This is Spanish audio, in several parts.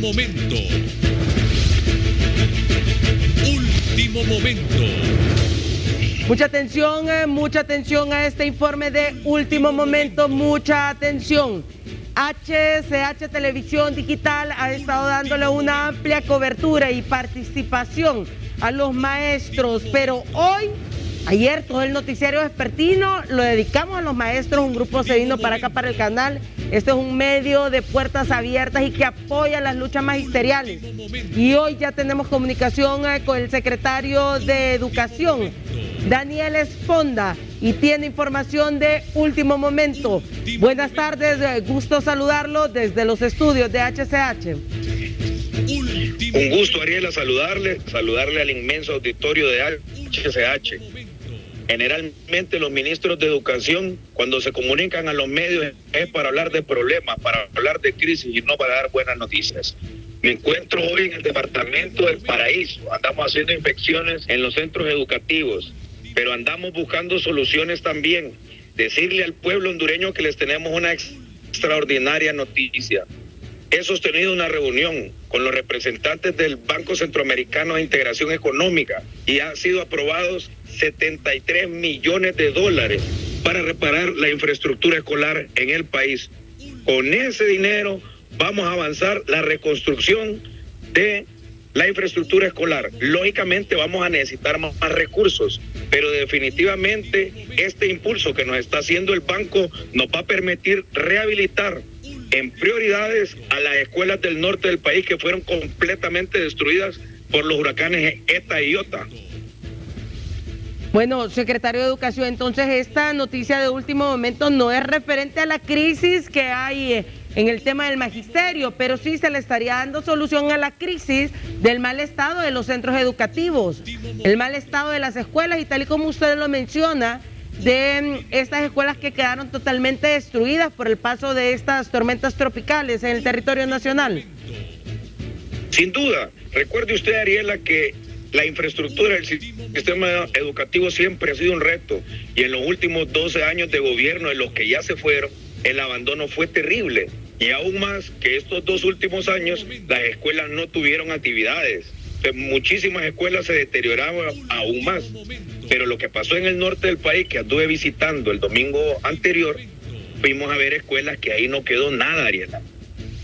momento. Último momento. Mucha atención a este informe de último momento, mucha atención. HCH Televisión Digital ha estado dándole una amplia cobertura y participación a los maestros, pero ayer todo el noticiario vespertino lo dedicamos a los maestros, un grupo se vino para acá, para el canal. Este es un medio de puertas abiertas y que apoya las luchas magisteriales. Y hoy ya tenemos comunicación con el secretario de Educación, Daniel Esponda, y tiene información de último momento. Buenas tardes, gusto saludarlo desde los estudios de HCH. Un gusto, Ariela, saludarle al inmenso auditorio de HCH. Generalmente los ministros de educación, cuando se comunican a los medios, es para hablar de problemas, para hablar de crisis y no para dar buenas noticias. Me encuentro hoy en el departamento del Paraíso. Andamos haciendo inspecciones en los centros educativos, pero andamos buscando soluciones también. Decirle al pueblo hondureño que les tenemos una extraordinaria noticia. He sostenido una reunión con los representantes del Banco Centroamericano de Integración Económica y han sido aprobados 73 millones de dólares para reparar la infraestructura escolar en el país. Con ese dinero vamos a avanzar la reconstrucción de la infraestructura escolar. Lógicamente vamos a necesitar más recursos, pero definitivamente este impulso que nos está haciendo el banco nos va a permitir rehabilitar en prioridades a las escuelas del norte del país que fueron completamente destruidas por los huracanes Eta y Iota. Bueno, secretario de Educación, entonces esta noticia de último momento no es referente a la crisis que hay en el tema del magisterio, pero sí se le estaría dando solución a la crisis del mal estado de los centros educativos, el mal estado de las escuelas y tal y como usted lo menciona, de estas escuelas que quedaron totalmente destruidas por el paso de estas tormentas tropicales en el territorio nacional. Sin duda, recuerde usted, Ariela, que la infraestructura del sistema educativo siempre ha sido un reto y en los últimos 12 años de gobierno, en los que ya se fueron, el abandono fue terrible y aún más que estos 2 últimos años las escuelas no tuvieron actividades. Muchísimas escuelas se deterioraban aún más, pero lo que pasó en el norte del país, que anduve visitando el domingo anterior, fuimos a ver escuelas que ahí no quedó nada, Ariela.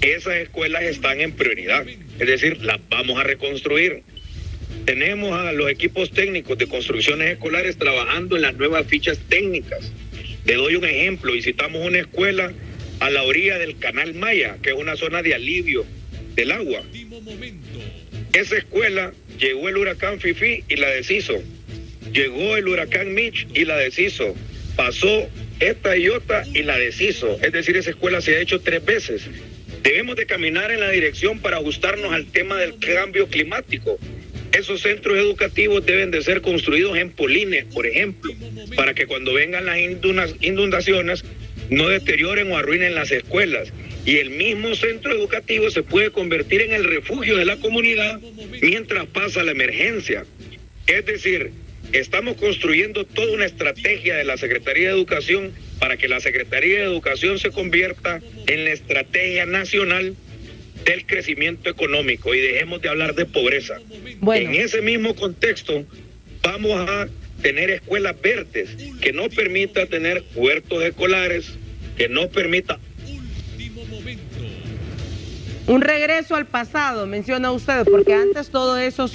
Esas escuelas están en prioridad, es decir, las vamos a reconstruir. Tenemos a los equipos técnicos de construcciones escolares trabajando en las nuevas fichas técnicas. Le doy un ejemplo, visitamos una escuela a la orilla del Canal Maya, que es una zona de alivio del agua. Esa escuela llegó el huracán Fifi y la deshizo. Llegó el huracán Mitch y la deshizo. Pasó Eta y Iota y la deshizo. Es decir, esa escuela se ha hecho 3 veces. Debemos de caminar en la dirección para ajustarnos al tema del cambio climático. Esos centros educativos deben de ser construidos en polines, por ejemplo, para que cuando vengan las inundaciones no deterioren o arruinen las escuelas. Y el mismo centro educativo se puede convertir en el refugio de la comunidad mientras pasa la emergencia. Es decir, estamos construyendo toda una estrategia de la Secretaría de Educación para que la Secretaría de Educación se convierta en la estrategia nacional del crecimiento económico y dejemos de hablar de pobreza. Bueno. En ese mismo contexto vamos a tener escuelas verdes que nos permita tener huertos escolares, que nos permita un regreso al pasado, menciona usted, porque antes todo eso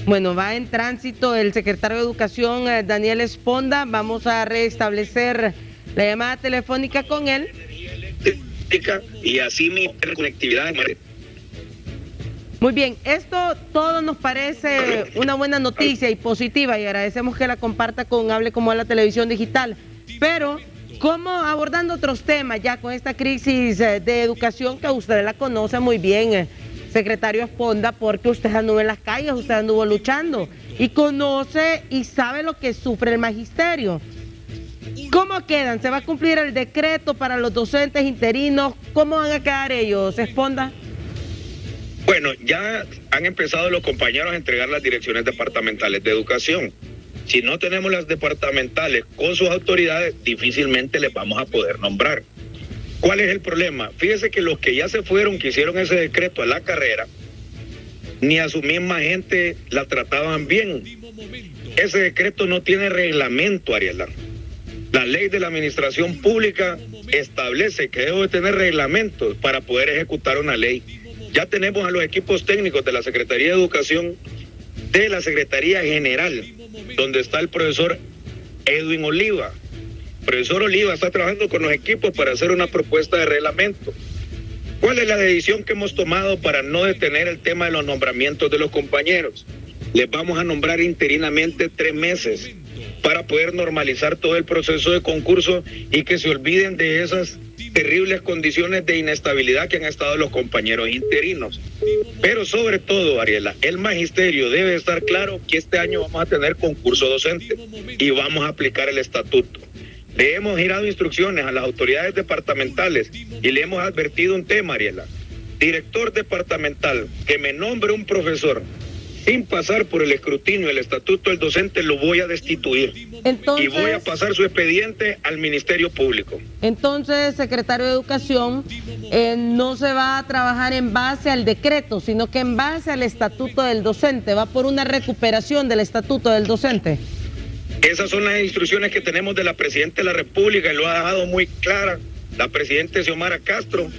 va en tránsito. El secretario de Educación, Daniel Esponda, vamos a restablecer la llamada telefónica con él. Y así mi conectividad. Muy bien, esto todo nos parece una buena noticia y positiva y agradecemos que la comparta con Hable Como a la Televisión Digital, pero ¿cómo abordando otros temas ya con esta crisis de educación que usted la conoce muy bien, secretario Esponda, porque usted anduvo en las calles, usted anduvo luchando y conoce y sabe lo que sufre el magisterio? ¿Cómo quedan? ¿Se va a cumplir el decreto para los docentes interinos? ¿Cómo van a quedar ellos, Esponda? Bueno, ya han empezado los compañeros a entregar las direcciones departamentales de educación. Si no tenemos las departamentales con sus autoridades, difícilmente les vamos a poder nombrar. ¿Cuál es el problema? Fíjese que los que ya se fueron, que hicieron ese decreto a la carrera, ni a su misma gente la trataban bien. Ese decreto no tiene reglamento, Ariela. La ley de la administración pública establece que debe tener reglamentos para poder ejecutar una ley. Ya tenemos a los equipos técnicos de la Secretaría de Educación, de la Secretaría General, donde está el profesor Edwin Oliva. El profesor Oliva está trabajando con los equipos para hacer una propuesta de reglamento. ¿Cuál es la decisión que hemos tomado para no detener el tema de los nombramientos de los compañeros? Les vamos a nombrar interinamente 3 meses para poder normalizar todo el proceso de concurso y que se olviden de esas terribles condiciones de inestabilidad que han estado los compañeros interinos. Pero sobre todo, Ariela, el magisterio debe estar claro que este año vamos a tener concurso docente y vamos a aplicar el estatuto. Le hemos girado instrucciones a las autoridades departamentales y le hemos advertido un tema, Ariela. Director departamental que me nombre un profesor sin pasar por el escrutinio del estatuto del docente, lo voy a destituir. Entonces, y voy a pasar su expediente al Ministerio Público. Entonces, secretario de Educación, no se va a trabajar en base al decreto, sino que en base al estatuto del docente. Va por una recuperación del estatuto del docente. Esas son las instrucciones que tenemos de la Presidenta de la República y lo ha dejado muy clara la Presidenta Xiomara Castro,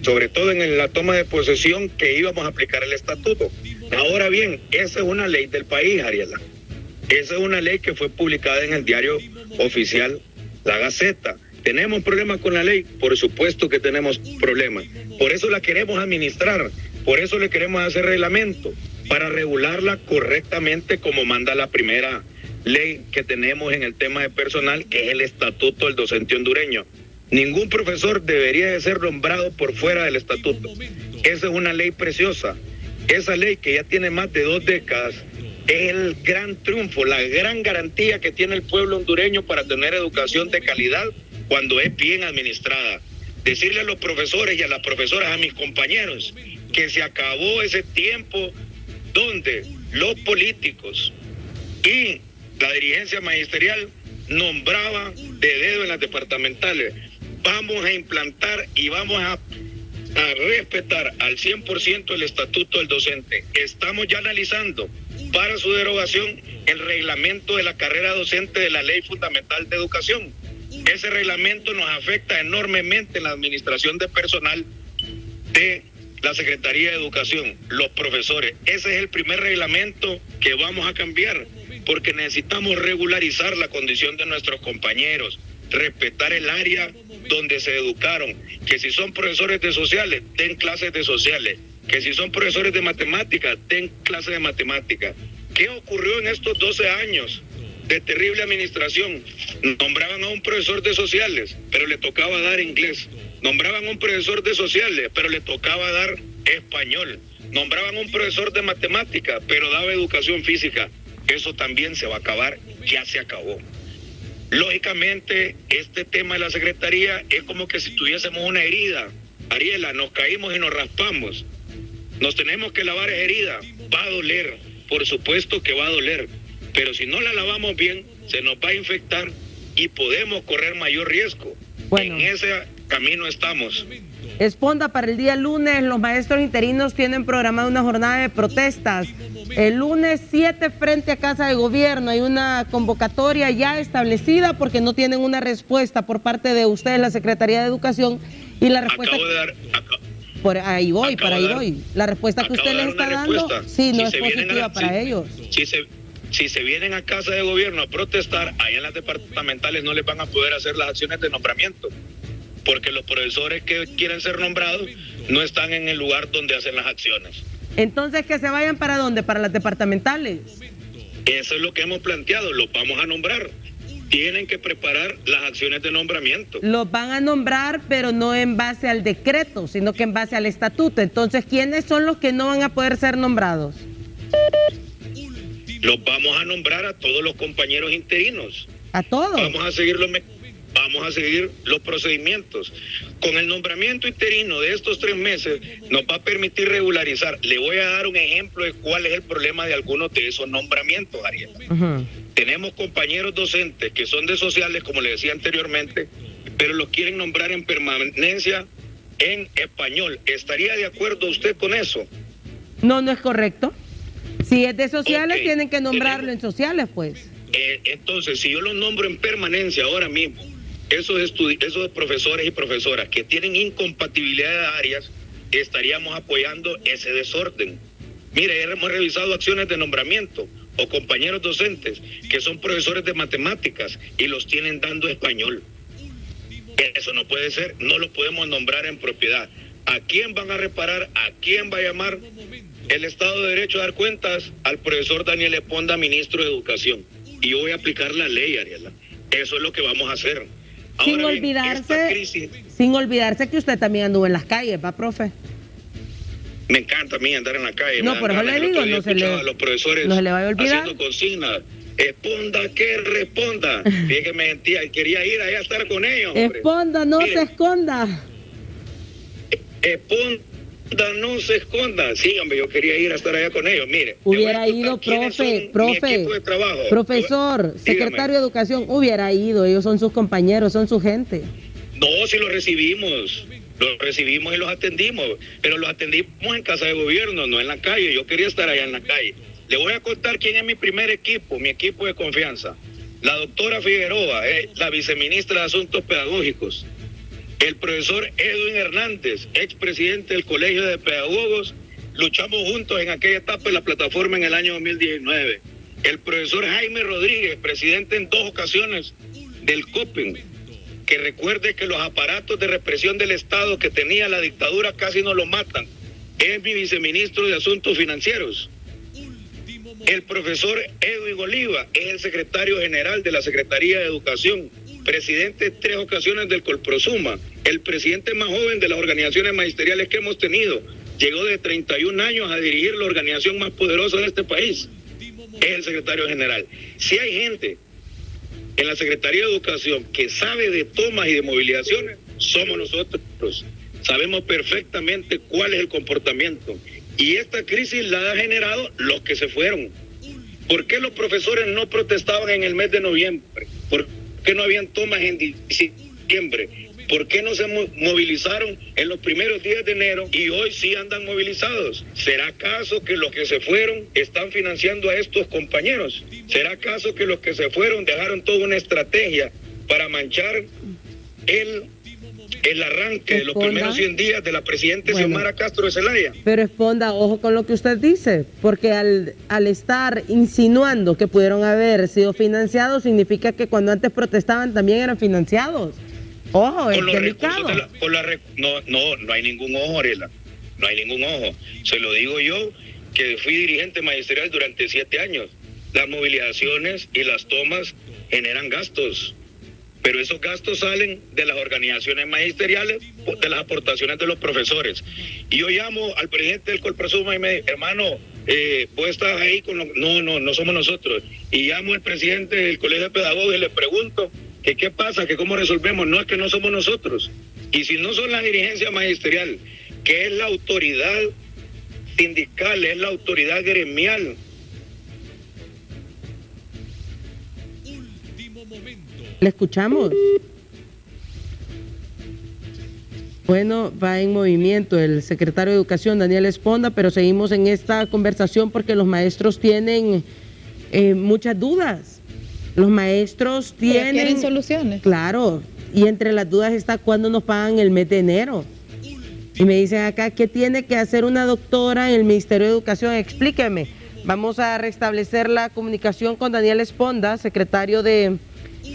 sobre todo en la toma de posesión, que íbamos a aplicar el estatuto. Ahora bien, esa es una ley del país, Ariela. Esa es una ley que fue publicada en el diario oficial La Gaceta. ¿Tenemos problemas con la ley? Por supuesto que tenemos problemas. Por eso la queremos administrar, por eso le queremos hacer reglamento, para regularla correctamente como manda la primera ley que tenemos en el tema de personal, que es el Estatuto del Docente Hondureño. Ningún profesor debería de ser nombrado por fuera del estatuto. Esa es una ley preciosa. Esa ley que ya tiene más de 2 décadas es el gran triunfo, la gran garantía que tiene el pueblo hondureño para tener educación de calidad cuando es bien administrada. Decirle a los profesores y a las profesoras, a mis compañeros, que se acabó ese tiempo donde los políticos y la dirigencia magisterial nombraba de dedo en las departamentales. Vamos a implantar y vamos a respetar al 100% el estatuto del docente. Estamos ya analizando para su derogación el reglamento de la carrera docente de la Ley Fundamental de Educación. Ese reglamento nos afecta enormemente en la administración de personal de la Secretaría de Educación, los profesores. Ese es el primer reglamento que vamos a cambiar, porque necesitamos regularizar la condición de nuestros compañeros, respetar el área donde se educaron, que si son profesores de sociales, den clases de sociales, que si son profesores de matemáticas, den clases de matemáticas. ¿Qué ocurrió en estos 12 años de terrible administración? Nombraban a un profesor de sociales, pero le tocaba dar inglés. Nombraban a un profesor de sociales, pero le tocaba dar español. Nombraban a un profesor de matemáticas, pero daba educación física. Eso también se va a acabar, ya se acabó. Lógicamente, este tema de la Secretaría es como que si tuviésemos una herida. Ariela, nos caímos y nos raspamos. Nos tenemos que lavar esa herida. Va a doler, por supuesto que va a doler. Pero si no la lavamos bien, se nos va a infectar y podemos correr mayor riesgo. Bueno. En ese camino estamos. Esponda, para el día lunes los maestros interinos tienen programada una jornada de protestas. El lunes 7 frente a Casa de Gobierno hay una convocatoria ya establecida porque no tienen una respuesta por parte de ustedes, la Secretaría de Educación, y la respuesta... Acabo de dar... Por ahí voy, para ahí voy. La respuesta que usted les está dando, sí, no es positiva para ellos. Si se vienen a Casa de Gobierno a protestar, allá en las departamentales no les van a poder hacer las acciones de nombramiento, porque los profesores que quieren ser nombrados no están en el lugar donde hacen las acciones. Entonces, ¿que se vayan para dónde? ¿Para las departamentales? Eso es lo que hemos planteado, los vamos a nombrar. Tienen que preparar las acciones de nombramiento. Los van a nombrar, pero no en base al decreto, sino que en base al estatuto. Entonces, ¿quiénes son los que no van a poder ser nombrados? Los vamos a nombrar a todos los compañeros interinos. ¿A todos? Vamos a seguir los procedimientos. Con el nombramiento interino de estos 3 meses nos va a permitir regularizar. Le voy a dar un ejemplo de cuál es el problema de algunos de esos nombramientos, Ariel. Tenemos compañeros docentes que son de sociales, como le decía anteriormente, pero los quieren nombrar en permanencia en español. ¿Estaría de acuerdo usted con eso? No, no es correcto. Si es de sociales, Ok. tienen que nombrarlo en sociales, pues. Entonces, si yo los nombro en permanencia ahora mismo, esos profesores y profesoras que tienen incompatibilidad de áreas, estaríamos apoyando ese desorden. Mire, hemos revisado acciones de nombramiento o compañeros docentes que son profesores de matemáticas y los tienen dando español. Eso no puede ser, no lo podemos nombrar en propiedad. ¿A quién van a reparar? ¿A quién va a llamar el Estado de Derecho a dar cuentas? Al profesor Daniel Esponda, ministro de Educación. Y yo voy a aplicar la ley, Ariela. Eso es lo que vamos a hacer. Sin Ahora bien, esta sin olvidarse que usted también anduvo en las calles, ¿va, profe? me encanta a mí andar en la calle. No, me dan por eso ganas. le El digo, otro día no se escuchaba le- a los profesores no se le vaya a olvidar. haciendo consignas. Esponda que responda. Fíjate que me mentía y quería ir allá a estar con ellos. hombre. Esponda, no Mire, se esconda. Esponda, no se esconda. Sí, hombre, yo quería ir a estar allá con ellos. Mire, Hubiera te voy a ido, contar quiénes son mi profe, equipo de trabajo. profesor, Dígame. secretario de Educación, hubiera ido. Ellos son sus compañeros, son su gente. No, si los recibimos y los atendimos, pero los atendimos en casa de gobierno, no en la calle. Yo quería estar allá en la calle. Le voy a contar quién es mi primer equipo, mi equipo de confianza. La doctora Figueroa, la viceministra de Asuntos Pedagógicos. El profesor Edwin Hernández, expresidente del Colegio de Pedagogos. Luchamos juntos en aquella etapa de la plataforma en el año 2019. El profesor Jaime Rodríguez, presidente en 2 ocasiones del COPEN. Que recuerde que los aparatos de represión del Estado que tenía la dictadura casi no lo matan. Es mi viceministro de Asuntos Financieros. El profesor Edwin Oliva es el secretario general de la Secretaría de Educación, presidente 3 ocasiones del Colprosuma, el presidente más joven de las organizaciones magisteriales que hemos tenido. Llegó de 31 años a dirigir la organización más poderosa de este país. Es el secretario general. Si hay gente en la Secretaría de Educación que sabe de tomas y de movilizaciones, somos nosotros. Sabemos perfectamente cuál es el comportamiento. Y esta crisis la ha generado los que se fueron. ¿Por qué los profesores no protestaban en el mes de noviembre? ¿Por qué no habían tomas en diciembre? ¿Por qué no se movilizaron en los primeros días de enero y hoy sí andan movilizados? ¿Será acaso que los que se fueron están financiando a estos compañeros? ¿Será acaso que los que se fueron dejaron toda una estrategia para manchar el arranque de los Esponda. primeros 100 días de la presidenta Bueno. Xiomara Castro de Zelaya? Pero Esponda, ojo con lo que usted dice, porque al estar insinuando que pudieron haber sido financiados, significa que cuando antes protestaban también eran financiados. Ojo, es Con los delicado. recursos no hay ningún ojo, Arela. No hay ningún ojo. Se lo digo yo, que fui dirigente magisterial durante 7 años. Las movilizaciones y las tomas generan gastos. Pero esos gastos salen de las organizaciones magisteriales, de las aportaciones de los profesores. Y yo llamo al presidente del Colprosuma y me dice, hermano, vos estás ahí con los... No somos nosotros. Y llamo al presidente del Colegio de Pedagogos y le pregunto que qué pasa, que cómo resolvemos. No, es que no somos nosotros. Y si no son la dirigencia magisterial, que es la autoridad sindical, es la autoridad gremial, ¿Le escuchamos? Bueno, va en movimiento el secretario de Educación, Daniel Esponda, pero seguimos en esta conversación porque los maestros tienen muchas dudas. Los maestros Quieren tienen... soluciones. Claro, y entre las dudas está cuándo nos pagan el mes de enero. Y me dicen acá, ¿qué tiene que hacer una doctora en el Ministerio de Educación? Explíqueme. Vamos a restablecer la comunicación con Daniel Esponda, secretario de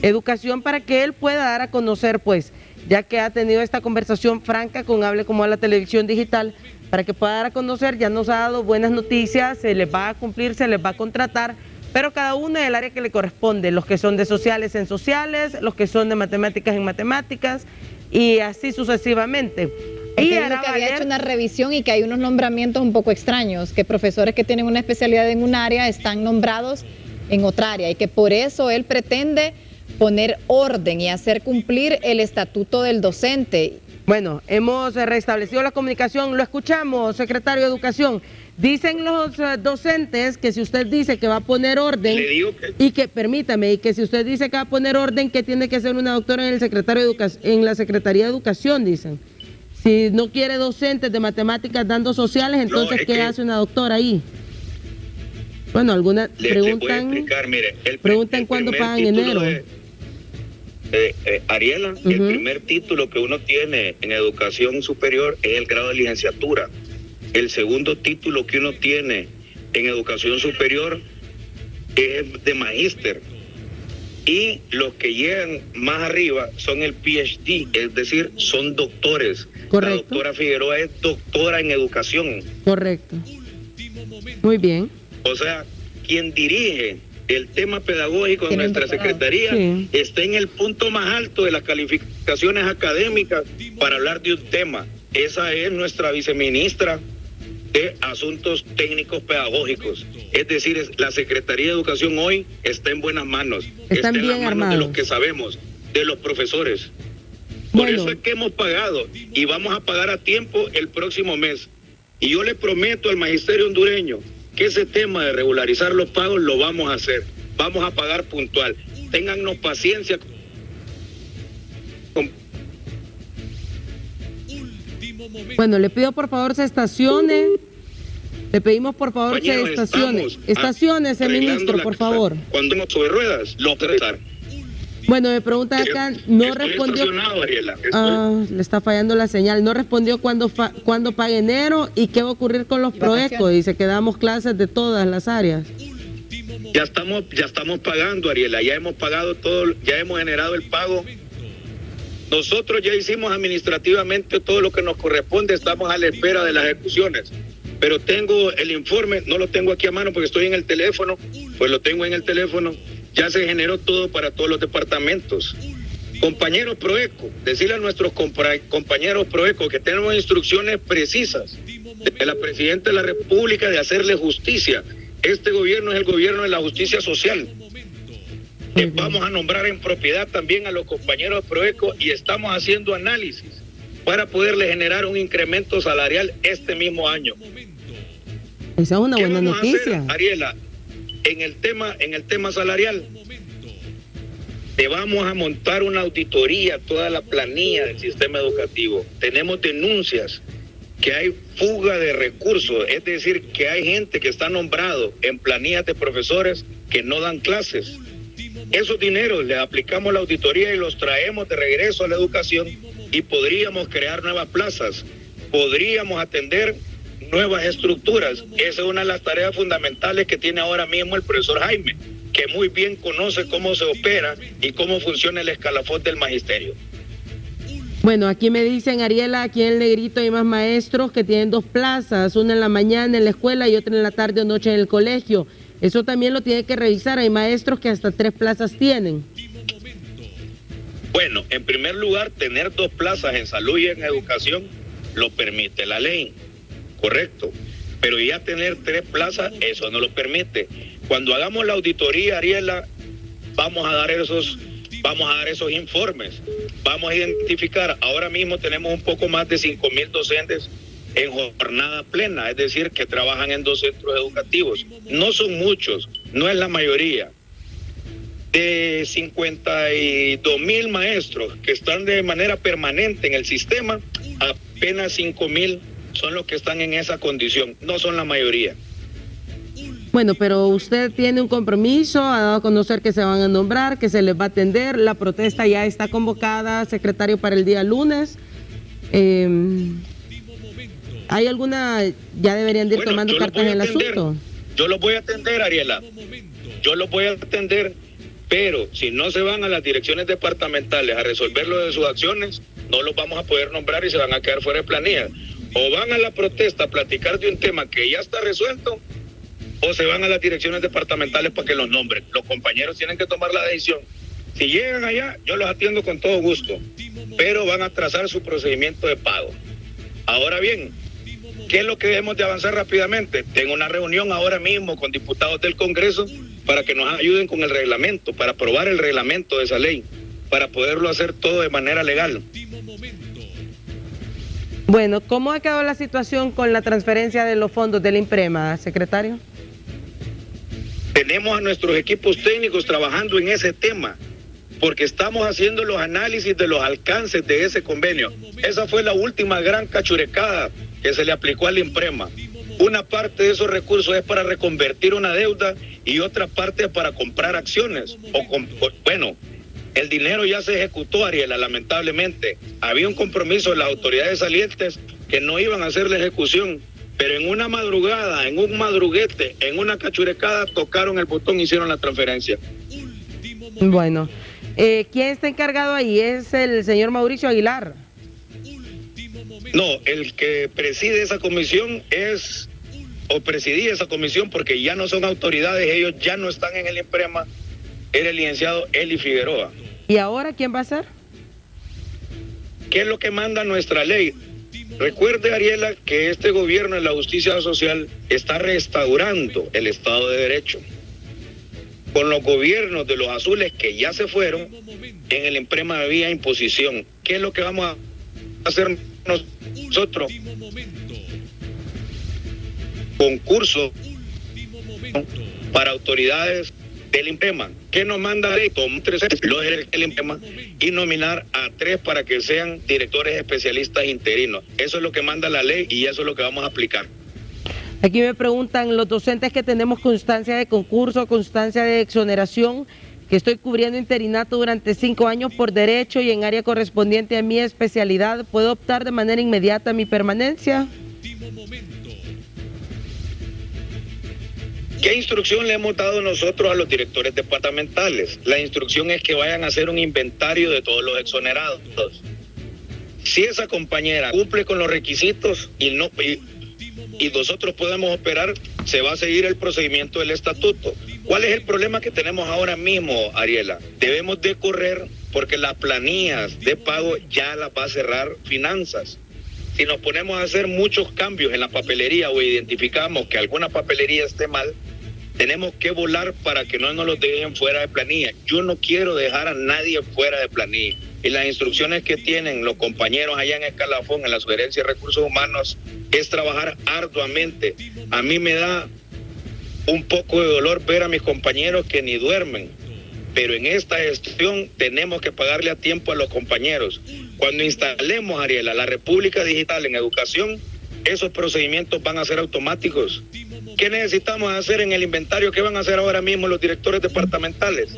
Educación, para que él pueda dar a conocer, pues, ya que ha tenido esta conversación franca con Hable como a la televisión digital, para que pueda dar a conocer, ya nos ha dado buenas noticias, se les va a cumplir, se les va a contratar, pero cada uno en el área que le corresponde, los que son de sociales en sociales, los que son de matemáticas en matemáticas, y así sucesivamente. Porque Y dijo hará que había valer- hecho una revisión y que hay unos nombramientos un poco extraños, que profesores que tienen una especialidad en un área están nombrados en otra área y que por eso él pretende poner orden y hacer cumplir el estatuto del docente. Bueno, hemos restablecido la comunicación, lo escuchamos, secretario de Educación. Dicen los docentes que si usted dice que va a poner orden, Le digo que y que, permítame, y que si usted dice que va a poner orden, que tiene que ser una doctora en en la Secretaría de Educación, dicen. Si no quiere docentes de matemáticas dando sociales, entonces, es ¿qué que- hace una doctora ahí? Bueno, algunas le voy a preguntan, explicar, mire, preguntan cuándo primer pagan título enero. Ariela, Ujú. el primer título que uno tiene en educación superior es el grado de licenciatura. El segundo título que uno tiene en educación superior es de magíster. Y los que llegan más arriba son el PhD, es decir, son doctores. Correcto. La doctora Figueroa es doctora en educación. Correcto. Muy bien. O sea, quien dirige el tema pedagógico en Tiene un nuestra doctorado. secretaría Sí. está en el punto más alto de las calificaciones académicas para hablar de un tema. Esa es nuestra viceministra de Asuntos Técnicos Pedagógicos. Es decir, la Secretaría de Educación hoy está en buenas manos. Están está en las bien manos de armados. los que sabemos, de los profesores. Por Bueno. eso es que hemos pagado y vamos a pagar a tiempo el próximo mes. Y yo le prometo al magisterio hondureño que ese tema de regularizar los pagos lo vamos a hacer. Vamos a pagar puntual. Téngannos paciencia. Bueno, le pido por favor se estacione. Le pedimos por favor se Compañeros, estacione. estamos Estaciónese, arreglando ministro, la por casa. favor. Cuando hemos sobre ruedas, lo tratar. Bueno, me pregunta acá, no Estoy respondió. estacionado, Ariela. Le está fallando la señal. No respondió cuándo paga enero y qué va a ocurrir con los Y proyectos. vacaciones. Dice que damos clases de todas las áreas. Ya estamos pagando, Ariela. Ya hemos pagado todo, ya hemos generado el pago. Nosotros ya hicimos administrativamente todo lo que nos corresponde. Estamos a la espera de las ejecuciones. Pero tengo el informe, no lo tengo aquí a mano porque estoy en el teléfono, pues lo tengo en el teléfono. Ya se generó todo para todos los departamentos. Compañeros Proeco, decirle a nuestros compañeros Proeco que tenemos instrucciones precisas de la Presidenta de la República de hacerle justicia. Este gobierno es el gobierno de la justicia social. Muy bien. Vamos a nombrar en propiedad también a los compañeros Proeco y estamos haciendo análisis para poderle generar un incremento salarial este mismo año. Esa es una ¿Qué buena vamos a hacer, noticia. Ariela? En el tema salarial, te vamos a montar una auditoría, toda la planilla del sistema educativo. Tenemos denuncias que hay fuga de recursos, es decir, que hay gente que está nombrado en planillas de profesores que no dan clases. Esos dineros le aplicamos la auditoría y los traemos de regreso a la educación y podríamos crear nuevas plazas, podríamos atender nuevas estructuras. Esa es una de las tareas fundamentales que tiene ahora mismo el profesor Jaime, que muy bien conoce cómo se opera y cómo funciona el escalafón del magisterio. Bueno, aquí me dicen, Ariela, aquí en el Negrito hay más maestros que tienen 2 plazas, una en la mañana en la escuela y otra en la tarde o noche en el colegio. Eso también lo tiene que revisar. Hay maestros que hasta 3 plazas tienen. Bueno, en primer lugar, tener 2 plazas en salud y en educación lo permite la ley, correcto. Pero ya tener 3 plazas, eso no lo permite. Cuando hagamos la auditoría, Ariela, vamos a dar esos informes. Vamos a identificar, ahora mismo tenemos un poco más de 5,000 docentes en jornada plena, es decir, que trabajan en 2 centros educativos. No son muchos, no es la mayoría. De 52,000 maestros que están de manera permanente en el sistema, apenas 5,000 son los que están en esa condición, no son la mayoría. Bueno, pero usted tiene un compromiso, ha dado a conocer que se van a nombrar, que se les va a atender. La protesta ya está convocada, secretario, para el día lunes. ¿Hay alguna, ya deberían de ir Bueno, tomando yo los cartas voy a en el atender. asunto? Yo los voy a atender, Ariela. Yo los voy a atender, pero si no se van a las direcciones departamentales a resolver lo de sus acciones, no los vamos a poder nombrar y se van a quedar fuera de planilla. O van a la protesta a platicar de un tema que ya está resuelto, o se van a las direcciones departamentales para que los nombren. Los compañeros tienen que tomar la decisión. Si llegan allá, yo los atiendo con todo gusto, pero van a trazar su procedimiento de pago. Ahora bien, ¿qué es lo que debemos de avanzar rápidamente? Tengo una reunión ahora mismo con diputados del Congreso para que nos ayuden con el reglamento, para aprobar el reglamento de esa ley, para poderlo hacer todo de manera legal. Bueno, ¿cómo ha quedado la situación con la transferencia de los fondos de la INPREMA, secretario? Tenemos a nuestros equipos técnicos trabajando en ese tema, porque estamos haciendo los análisis de los alcances de ese convenio. Esa fue la última gran cachurecada que se le aplicó a la INPREMA. Una parte de esos recursos es para reconvertir una deuda y otra parte es para comprar acciones. Bueno, el dinero ya se ejecutó, Ariela, lamentablemente. Había un compromiso de las autoridades salientes que no iban a hacer la ejecución, pero en una madrugada, en un madruguete, en una cachurecada, tocaron el botón y hicieron la transferencia. Bueno, ¿quién está encargado ahí? ¿Es el señor Mauricio Aguilar? No, el que preside esa comisión presidía esa comisión, porque ya no son autoridades, ellos ya no están en el INPREMA, era el licenciado Eli Figueroa. ¿Y ahora quién va a ser? ¿Qué es lo que manda nuestra ley? Recuerde, Ariela, que este gobierno de la justicia social está restaurando el Estado de Derecho. Con los gobiernos de los azules que ya se fueron, en el INPREMA había imposición. ¿Qué es lo que vamos a hacer nosotros? Concurso para autoridades del INPREMA. ¿Qué nos manda la ley? Tomar 3 los del INPREMA y nominar a 3 para que sean directores especialistas interinos. Eso es lo que manda la ley y eso es lo que vamos a aplicar. Aquí me preguntan los docentes que tenemos constancia de concurso, constancia de exoneración, que estoy cubriendo interinato durante 5 años por derecho y en área correspondiente a mi especialidad, ¿puedo optar de manera inmediata a mi permanencia? ¿Qué instrucción le hemos dado nosotros a los directores departamentales? La instrucción es que vayan a hacer un inventario de todos los exonerados. Si esa compañera cumple con los requisitos y nosotros podemos operar, se va a seguir el procedimiento del estatuto. ¿Cuál es el problema que tenemos ahora mismo, Ariela? Debemos de correr porque las planillas de pago ya las va a cerrar finanzas. Si nos ponemos a hacer muchos cambios en la papelería o identificamos que alguna papelería esté mal, tenemos que volar para que no nos los dejen fuera de planilla. Yo no quiero dejar a nadie fuera de planilla. Y las instrucciones que tienen los compañeros allá en Escalafón, en la Sugerencia de Recursos Humanos, es trabajar arduamente. A mí me da un poco de dolor ver a mis compañeros que ni duermen, pero en esta gestión tenemos que pagarle a tiempo a los compañeros. Cuando instalemos, Ariela, la República Digital en educación, esos procedimientos van a ser automáticos. ¿Qué necesitamos hacer en el inventario? ¿Qué van a hacer ahora mismo los directores departamentales?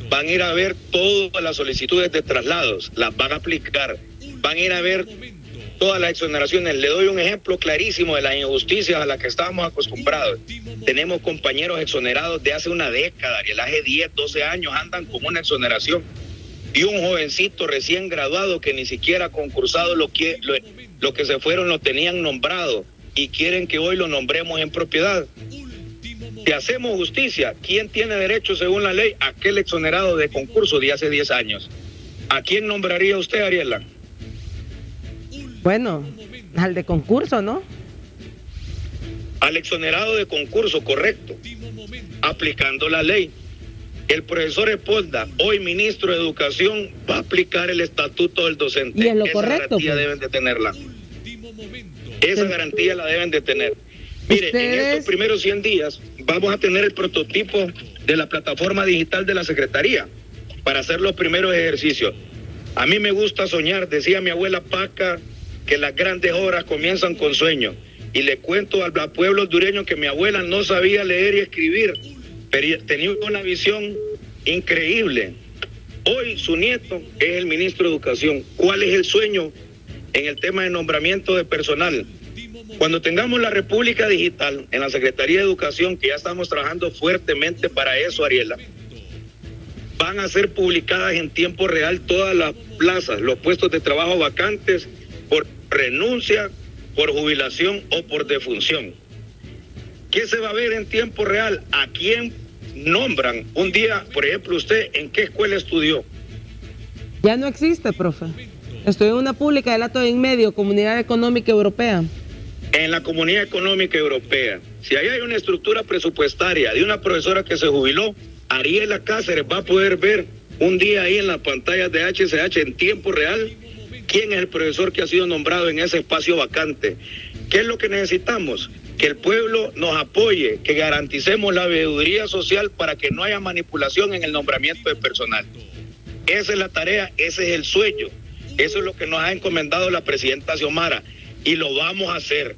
Van a ir a ver todas las solicitudes de traslados, las van a aplicar, van a ir a ver todas las exoneraciones. Le doy un ejemplo clarísimo de las injusticias a las que estábamos acostumbrados. Tenemos compañeros exonerados de hace una década, Ariel, hace 10, 12 años andan con una exoneración. Y un jovencito recién graduado que ni siquiera ha concursado lo que se fueron lo tenían nombrado y quieren que hoy lo nombremos en propiedad. Si hacemos justicia, ¿quién tiene derecho según la ley? Aquel exonerado de concurso de hace 10 años. ¿A quién nombraría usted, Ariela? Bueno, al de concurso, ¿no? Al exonerado de concurso, correcto. Aplicando la ley. El profesor Espolda, hoy ministro de Educación, va a aplicar el estatuto del docente. Y es lo esa correcto. Garantía deben de tenerla. Esa garantía la deben de tener. Mire, en estos primeros 100 días vamos a tener el prototipo de la plataforma digital de la Secretaría para hacer los primeros ejercicios. A mí me gusta soñar, decía mi abuela Paca, que las grandes obras comienzan con sueños. Y le cuento al pueblo hondureño que mi abuela no sabía leer y escribir, pero tenía una visión increíble. Hoy su nieto es el ministro de Educación. ¿Cuál es el sueño en el tema de nombramiento de personal? Cuando tengamos la República Digital en la Secretaría de Educación, que ya estamos trabajando fuertemente para eso, Ariela, van a ser publicadas en tiempo real todas las plazas, los puestos de trabajo vacantes por renuncia, por jubilación o por defunción. ¿Qué se va a ver en tiempo real? ¿A quién nombran? Un día, por ejemplo, usted, ¿en qué escuela estudió? Ya no existe, profe. Estoy en una pública del Hato en Medio, Comunidad Económica Europea. En la Comunidad Económica Europea. Si ahí hay una estructura presupuestaria de una profesora que se jubiló, Ariela Cáceres va a poder ver un día ahí en las pantallas de HCH en tiempo real quién es el profesor que ha sido nombrado en ese espacio vacante. ¿Qué es lo que necesitamos? Que el pueblo nos apoye, que garanticemos la veeduría social para que no haya manipulación en el nombramiento de personal. Esa es la tarea, ese es el sueño. Eso es lo que nos ha encomendado la presidenta Xiomara y lo vamos a hacer.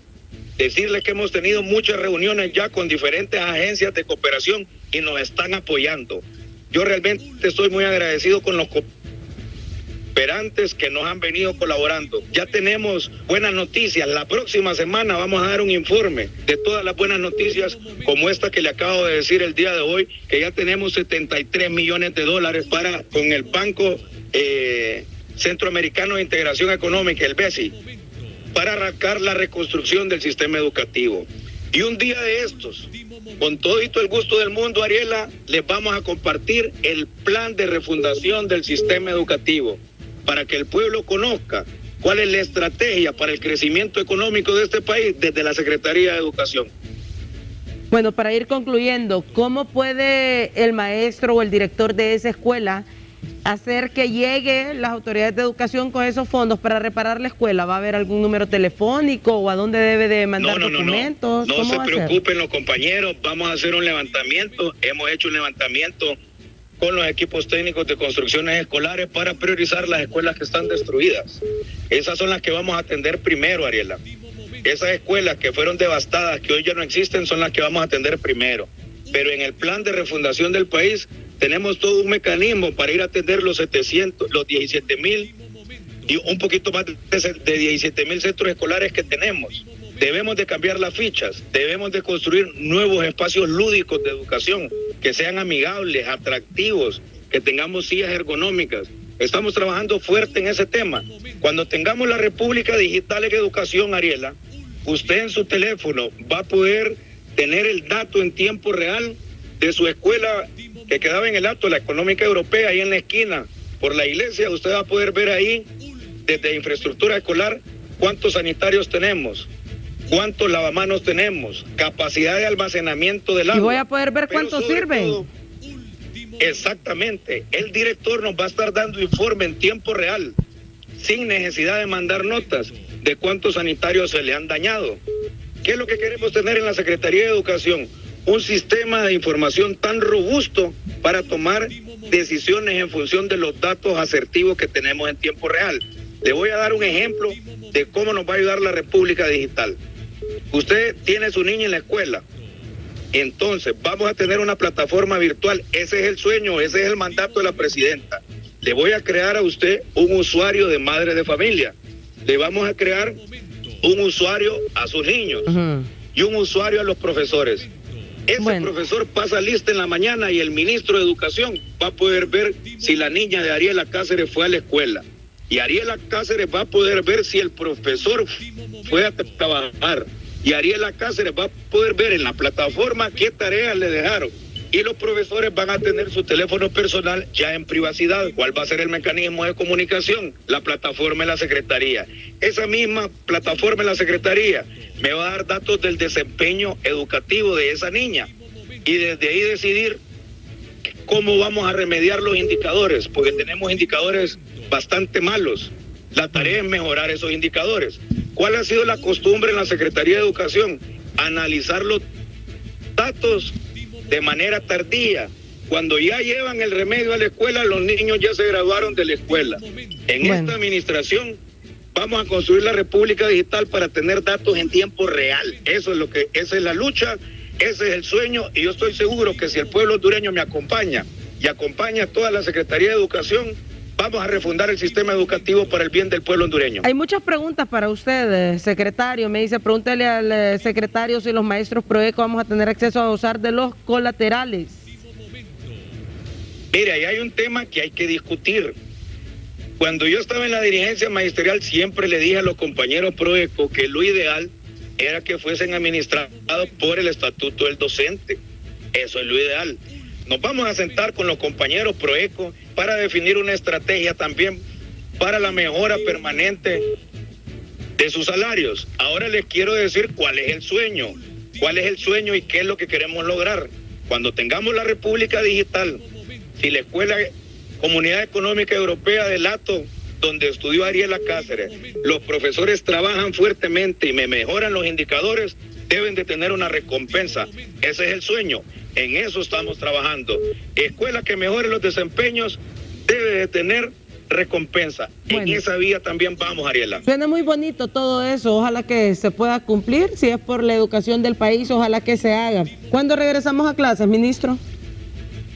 Decirles que hemos tenido muchas reuniones ya con diferentes agencias de cooperación y nos están apoyando. Yo realmente estoy muy agradecido con los cooperantes que nos han venido colaborando. Ya tenemos buenas noticias. La próxima semana vamos a dar un informe de todas las buenas noticias como esta que le acabo de decir el día de hoy, que ya tenemos 73 millones de dólares con el Banco Centroamericano de Integración Económica, el BESI, para arrancar la reconstrucción del sistema educativo. Y un día de estos, con todito el gusto del mundo, Ariela, les vamos a compartir el plan de refundación del sistema educativo para que el pueblo conozca cuál es la estrategia para el crecimiento económico de este país desde la Secretaría de Educación. Bueno, para ir concluyendo, ¿cómo puede el maestro o el director de esa escuela hacer que lleguen las autoridades de educación con esos fondos para reparar la escuela? ¿Va a haber algún número telefónico o a dónde debe de mandar documentos? No se preocupen los compañeros, vamos a hacer un levantamiento. Hemos hecho un levantamiento con los equipos técnicos de construcciones escolares para priorizar las escuelas que están destruidas. Esas son las que vamos a atender primero, Ariela. Esas escuelas que fueron devastadas, que hoy ya no existen, son las que vamos a atender primero. Pero en el plan de refundación del país tenemos todo un mecanismo para ir a atender los 17,000 y un poquito más de 17,000 centros escolares que tenemos. Debemos de cambiar las fichas, debemos de construir nuevos espacios lúdicos de educación que sean amigables, atractivos, que tengamos sillas ergonómicas. Estamos trabajando fuerte en ese tema. Cuando tengamos la República Digital en Educación, Ariela, usted en su teléfono va a poder tener el dato en tiempo real de su escuela que quedaba en el acto, la Económica Europea, ahí en la esquina, por la iglesia. Usted va a poder ver ahí, desde infraestructura escolar, cuántos sanitarios tenemos, cuántos lavamanos tenemos, capacidad de almacenamiento del agua. Y voy a poder ver cuántos sirven. Exactamente. El director nos va a estar dando informe en tiempo real, sin necesidad de mandar notas de cuántos sanitarios se le han dañado. ¿Qué es lo que queremos tener en la Secretaría de Educación? Un sistema de información tan robusto para tomar decisiones en función de los datos asertivos que tenemos en tiempo real. Le voy a dar un ejemplo de cómo nos va a ayudar la República Digital. Usted tiene su niña en la escuela, entonces vamos a tener una plataforma virtual. Ese es el sueño, ese es el mandato de la presidenta. Le voy a crear a usted un usuario de madre de familia. Le vamos a crear un usuario a sus niños y un usuario a los profesores. Ese profesor pasa lista en la mañana y el ministro de Educación va a poder ver si la niña de Ariela Cáceres fue a la escuela. Y Ariela Cáceres va a poder ver si el profesor fue a trabajar. Y Ariela Cáceres va a poder ver en la plataforma qué tareas le dejaron. Y los profesores van a tener su teléfono personal ya en privacidad. ¿Cuál va a ser el mecanismo de comunicación? La plataforma de la Secretaría. Esa misma plataforma de la Secretaría me va a dar datos del desempeño educativo de esa niña. Y desde ahí decidir cómo vamos a remediar los indicadores, porque tenemos indicadores bastante malos. La tarea es mejorar esos indicadores. ¿Cuál ha sido la costumbre en la Secretaría de Educación? Analizar los datos de manera tardía. Cuando ya llevan el remedio a la escuela, los niños ya se graduaron de la escuela. En esta administración vamos a construir la República Digital para tener datos en tiempo real. Esa es la lucha, ese es el sueño, y yo estoy seguro que si el pueblo hondureño me acompaña y acompaña a toda la Secretaría de Educación, vamos a refundar el sistema educativo para el bien del pueblo hondureño. Hay muchas preguntas para usted, secretario. Me dice, pregúntele al secretario si los maestros PROECO vamos a tener acceso a usar de los colaterales. Mire, ahí hay un tema que hay que discutir. Cuando yo estaba en la dirigencia magisterial, siempre le dije a los compañeros PROECO que lo ideal era que fuesen administrados por el estatuto del docente. Eso es lo ideal. Nos vamos a sentar con los compañeros PROECO para definir una estrategia también para la mejora permanente de sus salarios. Ahora les quiero decir cuál es el sueño y qué es lo que queremos lograr. Cuando tengamos la República Digital, si la Escuela Comunidad Económica Europea del Lato donde estudió Ariela Cáceres, los profesores trabajan fuertemente y me mejoran los indicadores, deben de tener una recompensa. Ese es el sueño. En eso estamos trabajando. Escuela que mejore los desempeños debe de tener recompensa. Bueno. En esa vía también vamos, Ariela. Suena muy bonito todo eso, ojalá que se pueda cumplir, si es por la educación del país, ojalá que se haga. ¿Cuándo regresamos a clases, ministro?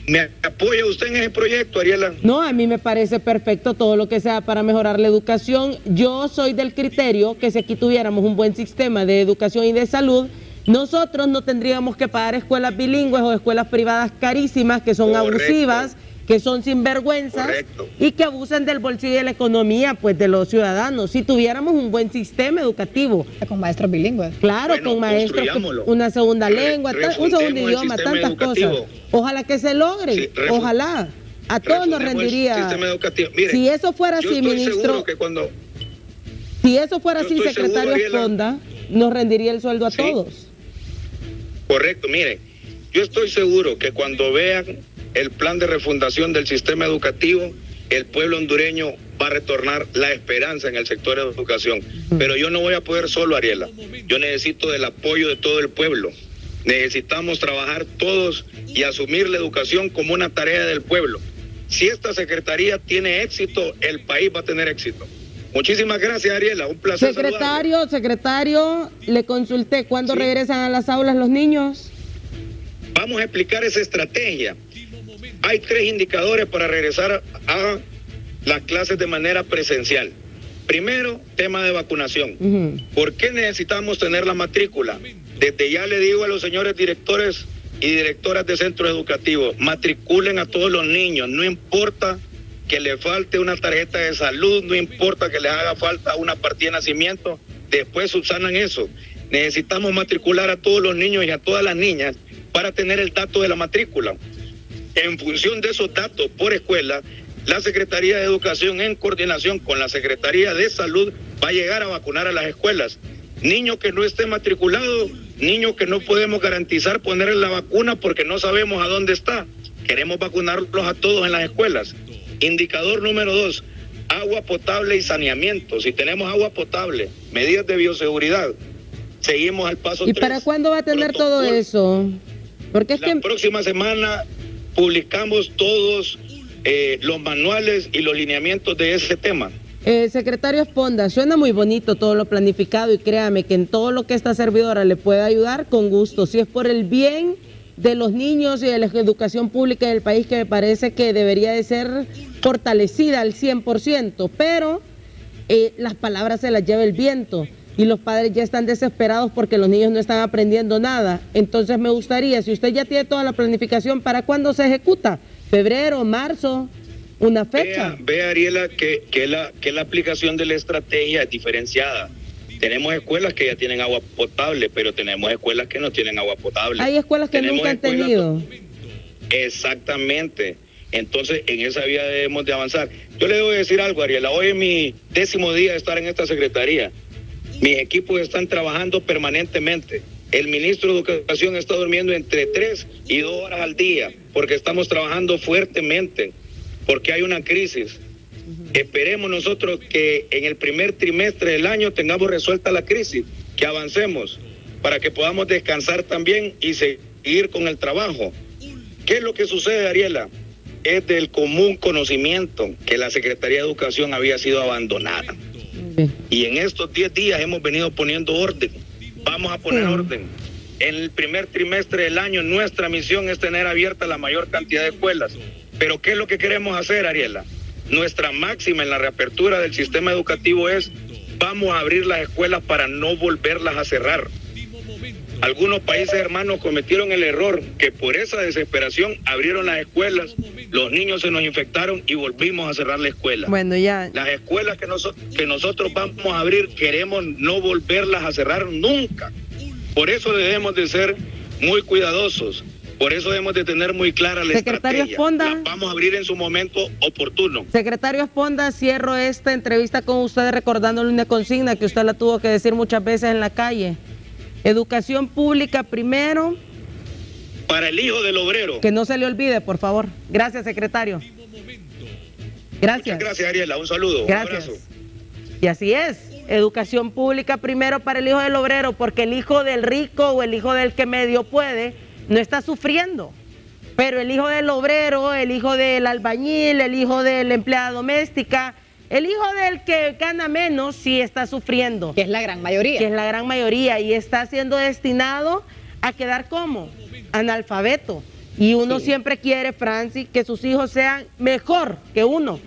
¿Me apoya usted en ese proyecto, Ariela? No, a mí me parece perfecto todo lo que sea para mejorar la educación. Yo soy del criterio que si aquí tuviéramos un buen sistema de educación y de salud, nosotros no tendríamos que pagar escuelas bilingües o escuelas privadas carísimas que son Correcto. abusivas, que son sinvergüenzas. Correcto. Y que abusan del bolsillo y de la economía pues de los ciudadanos. Si tuviéramos un buen sistema educativo, Con maestros bilingües. claro, Bueno, con maestros, construyámoslo. una segunda lengua, un Refundemos segundo el idioma, sistema tantas educativo. cosas. Ojalá que se logre, Sí, ojalá. A todos nos Refundemos el rendiría. sistema educativo. Mire, Si eso fuera yo así, estoy ministro, seguro que cuando si eso fuera yo así, estoy secretario seguro, Ariela. Esponda, nos rendiría el sueldo a Sí. todos. Correcto, mire, yo estoy seguro que cuando vean el plan de refundación del sistema educativo, el pueblo hondureño va a retornar la esperanza en el sector de educación. Pero yo no voy a poder solo, Ariela. Yo necesito del apoyo de todo el pueblo. Necesitamos trabajar todos y asumir la educación como una tarea del pueblo. Si esta secretaría tiene éxito, el país va a tener éxito. Muchísimas gracias, Ariela. Un placer saludarle. Secretario, le consulté, ¿cuándo Sí. regresan a las aulas los niños? Vamos a explicar esa estrategia. Hay 3 indicadores para regresar a las clases de manera presencial. Primero, tema de vacunación. Ujú. ¿Por qué necesitamos tener la matrícula? Desde ya le digo a los señores directores y directoras de centros educativos, matriculen a todos los niños, no importa que le falte una tarjeta de salud, no importa que les haga falta una partida de nacimiento, después subsanan eso. Necesitamos matricular a todos los niños y a todas las niñas para tener el dato de la matrícula. En función de esos datos por escuela, la Secretaría de Educación, en coordinación con la Secretaría de Salud, va a llegar a vacunar a las escuelas. Niños que no estén matriculados, niños que no podemos garantizar ponerle la vacuna porque no sabemos a dónde está. Queremos vacunarlos a todos en las escuelas. Indicador número 2, agua potable y saneamiento. Si tenemos agua potable, medidas de bioseguridad, seguimos al paso 3. ¿Y para cuándo va a tener todo eso? Porque es La que próxima semana publicamos todos los manuales y los lineamientos de ese tema. Secretario Esponda, suena muy bonito todo lo planificado y créame que en todo lo que esta servidora le pueda ayudar, con gusto. Si es por el bien de los niños y de la educación pública del país, que me parece que debería de ser fortalecida al 100%, pero las palabras se las lleva el viento y los padres ya están desesperados porque los niños no están aprendiendo nada. Entonces me gustaría, si usted ya tiene toda la planificación, ¿para cuándo se ejecuta? ¿Febrero, marzo? ¿Una fecha? Vea Ariela, que la aplicación de la estrategia es diferenciada. Tenemos escuelas que ya tienen agua potable, pero tenemos escuelas que no tienen agua potable. Hay escuelas que Tenemos nunca han escuelas tenido. Exactamente. Entonces, en esa vía debemos de avanzar. Yo le debo decir algo, Ariela. Hoy es mi 10º día de estar en esta secretaría. Mis equipos están trabajando permanentemente. El ministro de Educación está durmiendo entre 3 y 2 horas al día, porque estamos trabajando fuertemente, porque hay una crisis. Esperemos nosotros que en el primer trimestre del año tengamos resuelta la crisis, que avancemos, para que podamos descansar también y seguir con el trabajo. ¿Qué es lo que sucede, Ariela? Es del común conocimiento que la Secretaría de Educación había sido abandonada. Y en estos 10 días hemos venido poniendo orden. Vamos a poner orden. En el primer trimestre del año nuestra misión es tener abierta la mayor cantidad de escuelas. Pero ¿qué es lo que queremos hacer, Ariela? Nuestra máxima en la reapertura del sistema educativo es: vamos a abrir las escuelas para no volverlas a cerrar. Algunos países hermanos cometieron el error que por esa desesperación abrieron las escuelas, los niños se nos infectaron y volvimos a cerrar la escuela. Bueno, ya. Las escuelas que nosotros vamos a abrir, queremos no volverlas a cerrar nunca. Por eso debemos de ser muy cuidadosos. Por eso debemos de tener muy clara la Secretario estrategia. Esponda. La vamos a abrir en su momento oportuno. Secretario Esponda, cierro esta entrevista con usted recordándole una consigna que usted la tuvo que decir muchas veces en la calle. Educación pública primero. Para el hijo del obrero. Que no se le olvide, por favor. Gracias, secretario. Gracias. Muchas gracias, Ariela. Un saludo. Gracias. Un abrazo. Y así es. Educación pública primero para el hijo del obrero, porque el hijo del rico o el hijo del que medio puede no está sufriendo. Pero el hijo del obrero, el hijo del albañil, el hijo de la empleada doméstica, el hijo del que gana menos sí está sufriendo. Que es la gran mayoría. Que es la gran mayoría y está siendo destinado a quedar como analfabeto. Y uno siempre quiere, Francis, que sus hijos sean mejor que uno.